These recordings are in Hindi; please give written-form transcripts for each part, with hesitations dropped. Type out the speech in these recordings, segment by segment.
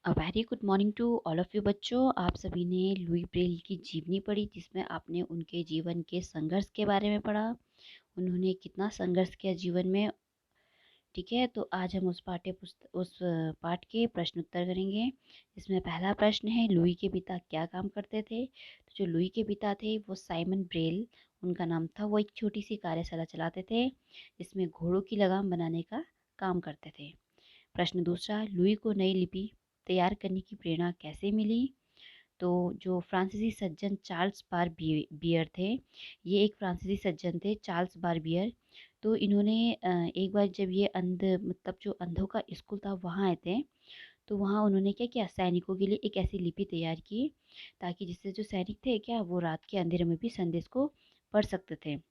Very good morning to all of you बच्चों। आप सभी ने लुई ब्रेल की जीवनी पढ़ी, जिसमें आपने उनके जीवन के संघर्ष के बारे में पढ़ा। उन्होंने कितना संघर्ष किया जीवन में। ठीक है, तो आज हम उस पाठ के प्रश्न उत्तर करेंगे। इसमें पहला प्रश्न है, लुई के पिता क्या काम करते थे। तो जो लुई के पिता थे वो साइमन ब्रेल उनका नाम था। वो एक छोटी सी कार्यशाला चलाते थे जिसमें घोड़ों की लगाम बनाने का काम करते थे। प्रश्न दूसरा, लुई को नई लिपि तैयार करने की प्रेरणा कैसे मिली। तो जो फ्रांसीसी सज्जन चार्ल्स बार बियर थे, ये एक फ्रांसीसी सज्जन थे चार्ल्स बार बियर। तो इन्होंने एक बार जब ये जो अंधों का स्कूल था वहाँ आए थे, तो वहाँ उन्होंने क्या किया, सैनिकों के लिए एक ऐसी लिपि तैयार की ताकि जिससे जो सैनिक थे क्या, वो रात के अंधेरे में भी संदेश को पढ़ सकते थे।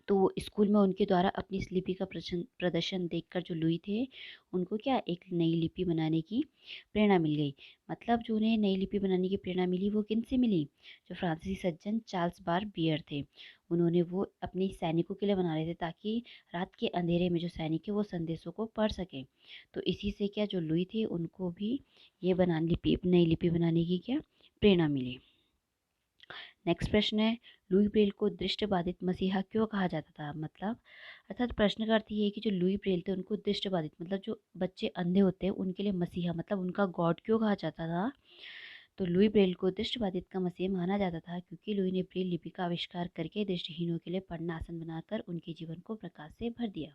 तो स्कूल में उनके द्वारा अपनी इस लिपि का प्रदर्शन देखकर जो लुई थे, उनको क्या, एक नई लिपि बनाने की प्रेरणा मिल गई। मतलब जो उन्हें नई लिपि बनाने की प्रेरणा मिली वो किन से मिली, जो फ्रांसीसी सज्जन चार्ल्स बार बियर थे। उन्होंने वो अपने सैनिकों के लिए बना रहे थे ताकि रात के अंधेरे में जो सैनिक है वो संदेशों को पढ़ सके। तो इसी से क्या, जो लुई थे उनको भी ये नई लिपि बनाने की क्या प्रेरणा मिली। नेक्स्ट प्रश्न है, लुई ब्रेल को दृष्टिबाधित मसीहा क्यों कहा जाता था। मतलब अर्थात प्रश्न का अर्थ ये है कि जो लुई ब्रेल थे उनको दृष्टिबाधित मतलब जो बच्चे अंधे होते हैं उनके लिए मसीहा मतलब उनका गॉड क्यों कहा जाता था। तो लुई ब्रेल को दृष्टिबाधित का मसीह माना जाता था क्योंकि लुई ने ब्रेल लिपि का आविष्कार करके दृष्टिहीनों के लिए पढ़ना आसान बनाकर उनके जीवन को प्रकाश से भर दिया।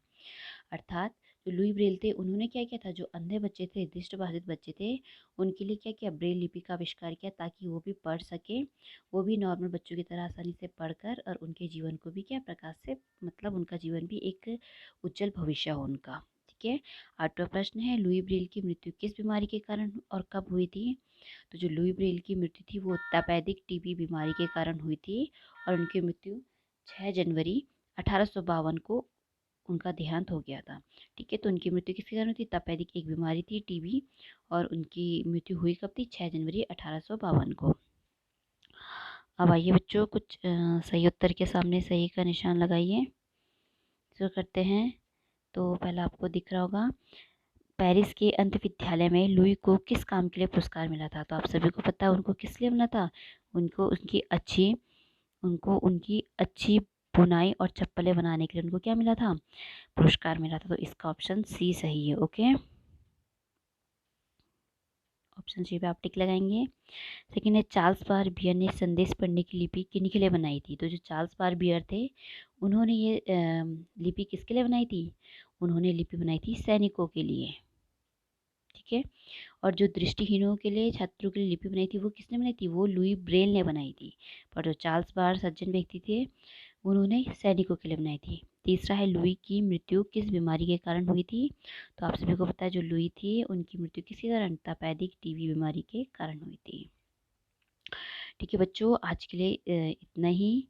अर्थात जो लुई ब्रेल थे उन्होंने क्या किया था, जो अंधे बच्चे थे, दृष्टिबाधित बच्चे थे, उनके लिए क्या किया, ब्रेल लिपि का आविष्कार किया ताकि वो भी पढ़ सके। वो भी नॉर्मल बच्चों की तरह आसानी से पढ़कर और उनके जीवन को भी क्या, प्रकाश से मतलब उनका जीवन भी एक उज्जवल भविष्य हो उनका। ठीक है, आठवां प्रश्न है, लुई ब्रेल की मृत्यु किस बीमारी के कारण और कब हुई थी। तो जो लुई ब्रेल की मृत्यु थी वो तपेदिक टीबी बीमारी के कारण हुई थी और उनकी मृत्यु 6 जनवरी 1852 को उनका देहांत हो गया था। ठीक है, तो उनकी मृत्यु किसके कारण हुई थी, तपेदिक एक बीमारी थी, टीबी, और उनकी मृत्यु हुई कब थी, 6 जनवरी 1852 को। अब आइए बच्चों, कुछ सही उत्तर के सामने सही का निशान लगाइए। शुरू करते हैं। तो पहला आपको दिख रहा होगा, पेरिस के अंत विद्यालय में लुई को किस काम के लिए पुरस्कार मिला था। तो आप सभी को पता है उनको किस लिए मिला था। उनको उनकी अच्छी बुनाई और चप्पलें बनाने के लिए उनको क्या मिला था, पुरस्कार मिला था। तो इसका ऑप्शन सी सही है। ओके, ऑप्शन सी पे आप टिक लगाएंगे। सेकेंड है, चार्ल्स बार बियर ने संदेश पढ़ने की लिपि किन के लिए बनाई थी। तो जो चार्ल्स बार बियर थे उन्होंने ये लिपि किसके लिए बनाई थी, उन्होंने लिपि बनाई थी सैनिकों के लिए। ठीक है, और जो दृष्टिहीनों के लिए, छात्रों के लिए लिपि बनाई थी वो किसने बनाई थी, वो लुई ब्रेल ने बनाई थी। पर जो चार्ल्स बार सज्जन व्यक्ति थे उन्होंने सैनिकों के लिए बनाई थी। तीसरा है, लुई की मृत्यु किस बीमारी के कारण हुई थी। तो आप सभी को पता है जो लुई थी उनकी मृत्यु किसके कारण, तपेदिक टीबी बीमारी के कारण हुई थी। ठीक है बच्चों, आज के लिए इतना ही।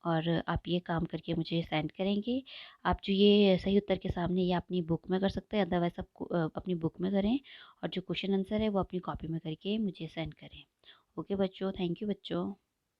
और आप ये काम करके मुझे सेंड करेंगे। आप जो ये सही उत्तर के सामने ये अपनी बुक में कर सकते हैं, अदरवाइज आप अपनी बुक में करें और जो क्वेश्चन आंसर है वो अपनी कॉपी में करके मुझे सेंड करें। ओके बच्चों, थैंक यू बच्चों।